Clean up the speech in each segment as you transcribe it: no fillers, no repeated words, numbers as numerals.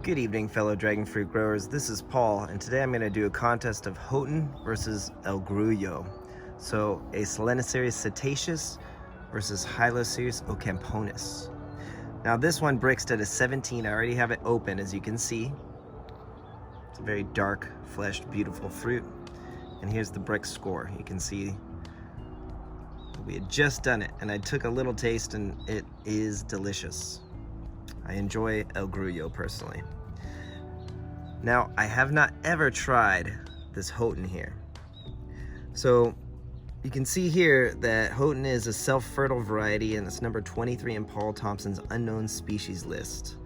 Good evening, fellow dragon fruit growers. This is Paul, and today I'm going to do a contest of Houghton versus El Grullo. So, a Selenocereus cetaceus versus Hylocereus ocamponus. Now, this one BRIXed at a 17. I already have it open, as you can see. It's a very dark, fleshed, beautiful fruit. And here's the BRIX score. You can see we had just done it, and I took a little taste, and it is delicious. I enjoy El Grullo personally. Now, I have not ever tried this Houghton here. So you can see here that Houghton is a self-fertile variety, and it's number 23 in Paul Thompson's unknown species list.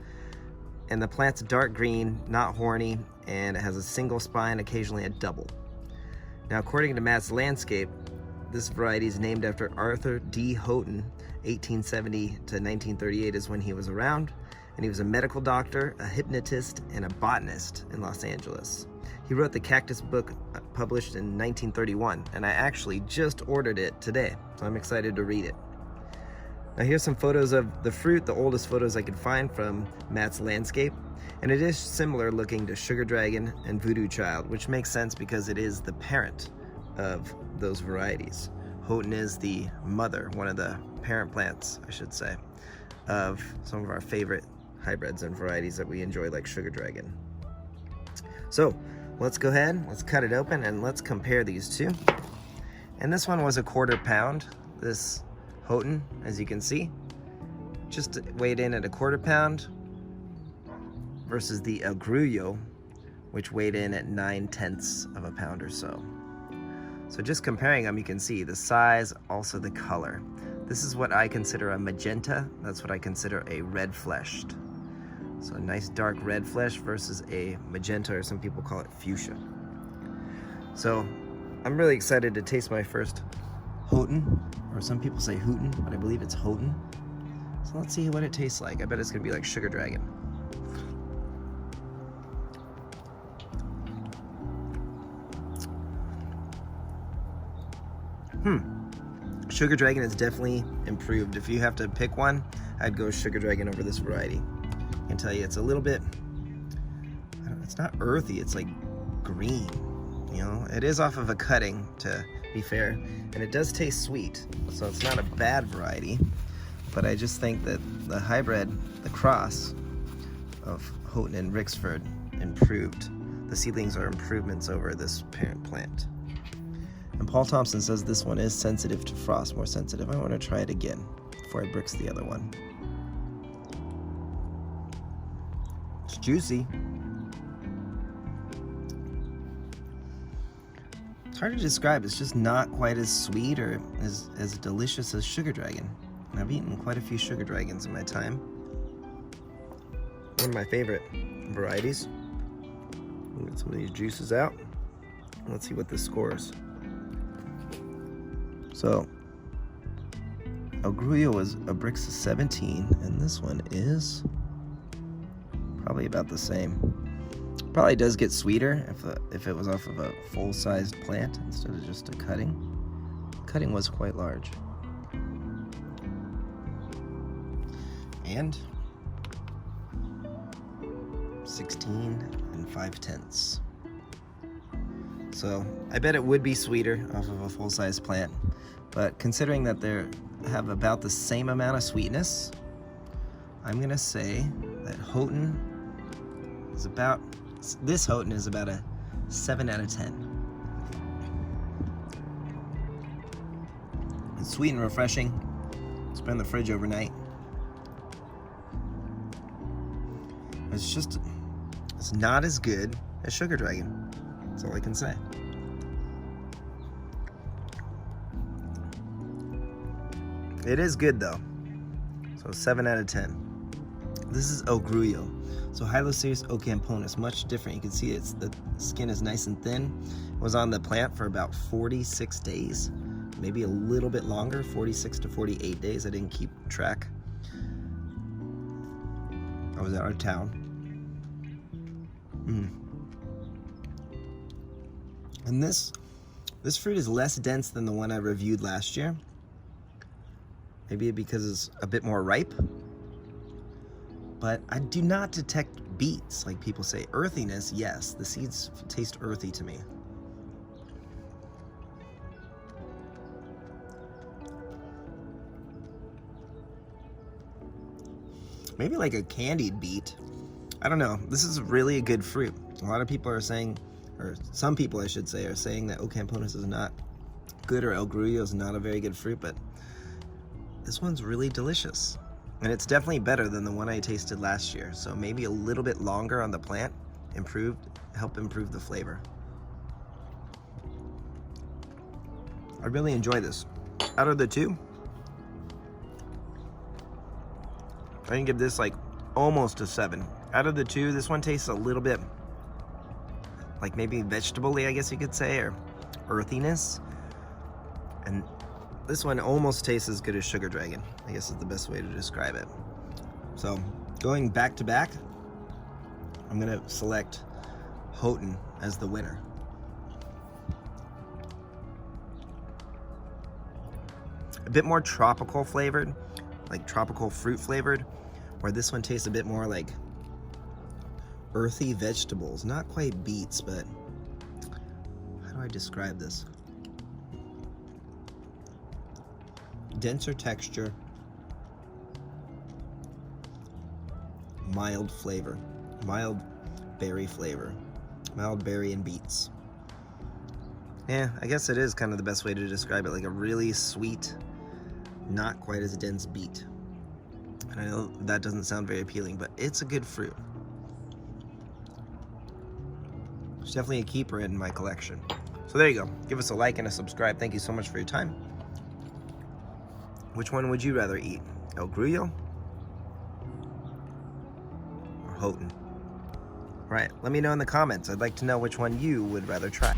And the plant's dark green, not horny, and it has a single spine, occasionally a double. Now, according to Matt's Landscape, this variety is named after Arthur D. Houghton. 1870 to 1938 is when he was around, and he was a medical doctor, a hypnotist, and a botanist in Los Angeles. He wrote the Cactus book published in 1931, and I actually just ordered it today, so I'm excited to read it. Now here's some photos of the fruit, the oldest photos I could find from Matt's Landscape, and it is similar looking to Sugar Dragon and Voodoo Child, which makes sense because it is the parent of those varieties. Houghton is the mother, one of the parent plants, I should say, of some of our favorite hybrids and varieties that we enjoy, like Sugar Dragon. So let's go ahead, let's cut it open, and let's compare these two. And this one was a 1/4 pound, this Houghton, as you can see, just weighed in at a 1/4 pound, versus the El Grullo, which weighed in at 9/10 of a pound or so. So just comparing them, you can see the size, also the color. This is what I consider a magenta. That's what I consider a red fleshed. So a nice dark red flesh versus a magenta, or some people call it fuchsia. So I'm really excited to taste my first Houghton, or some people say Houghton, but I believe it's Houghton. So let's see what it tastes like. I bet it's gonna be like Sugar Dragon. Sugar Dragon is definitely improved. If you have to pick one, I'd go Sugar Dragon over this variety. I can tell you it's a little bit, it's not earthy, it's like green. You know, it is off of a cutting, to be fair, and it does taste sweet, so it's not a bad variety. But I just think that the hybrid, the cross of Houghton and Rixford, improved. The seedlings are improvements over this parent plant. And Paul Thompson says this one is sensitive to frost, more sensitive. I want to try it again before I BRIX the other one. It's juicy. It's hard to describe. It's just not quite as sweet or as delicious as Sugar Dragon. And I've eaten quite a few Sugar Dragons in my time. One of my favorite varieties. We'll get some of these juices out. Let's see what this scores. So, El Grullo was a BRIX of 17, and this one is probably about the same. Probably does get sweeter if it was off of a full-sized plant instead of just a cutting. Cutting was quite large. And 16 5/10. So I bet it would be sweeter off of a full-size plant, but considering that they have about the same amount of sweetness, I'm gonna say that Houghton is about, this Houghton is about a 7 out of 10. It's sweet and refreshing. It's been in the fridge overnight. It's not as good as Sugar Dragon. That's all I can say. It is good though. So 7 out of 10. This is El Grullo. So Hylocereus ocamponus, much different. You can see the skin is nice and thin. It was on the plant for about 46 days, maybe a little bit longer, 46 to 48 days. I didn't keep track. I was out of town. And this fruit is less dense than the one I reviewed last year. Maybe because it's a bit more ripe. But I do not detect beets, like people say. Earthiness, yes, the seeds taste earthy to me. Maybe like a candied beet. I don't know. This is really a good fruit. A lot of people are saying, or some people I should say, are saying that Ocamponus is not good, or El Grullo is not a very good fruit, but this one's really delicious. And it's definitely better than the one I tasted last year. So maybe a little bit longer on the plant, help improve the flavor. I really enjoy this. Out of the two, I can give this like almost a 7. Out of the two, this one tastes a little bit like maybe vegetable-y, I guess you could say, or earthiness. And this one almost tastes as good as Sugar Dragon, I guess is the best way to describe it. So going back to back, I'm gonna select Houghton as the winner. A bit more tropical flavored, like tropical fruit flavored, where this one tastes a bit more like earthy vegetables. Not quite beets, but how do I describe this? Denser texture, mild flavor, mild berry flavor, mild berry and beets. Yeah, I guess it is kind of the best way to describe it, like a really sweet, not quite as dense beet. And I know that doesn't sound very appealing, but it's a good fruit. It's definitely a keeper in my collection. So there you go. Give us a like and a subscribe. Thank you so much for your time. Which one would you rather eat? El Grullo or Houghton? Right, let me know in the comments. I'd like to know which one you would rather try.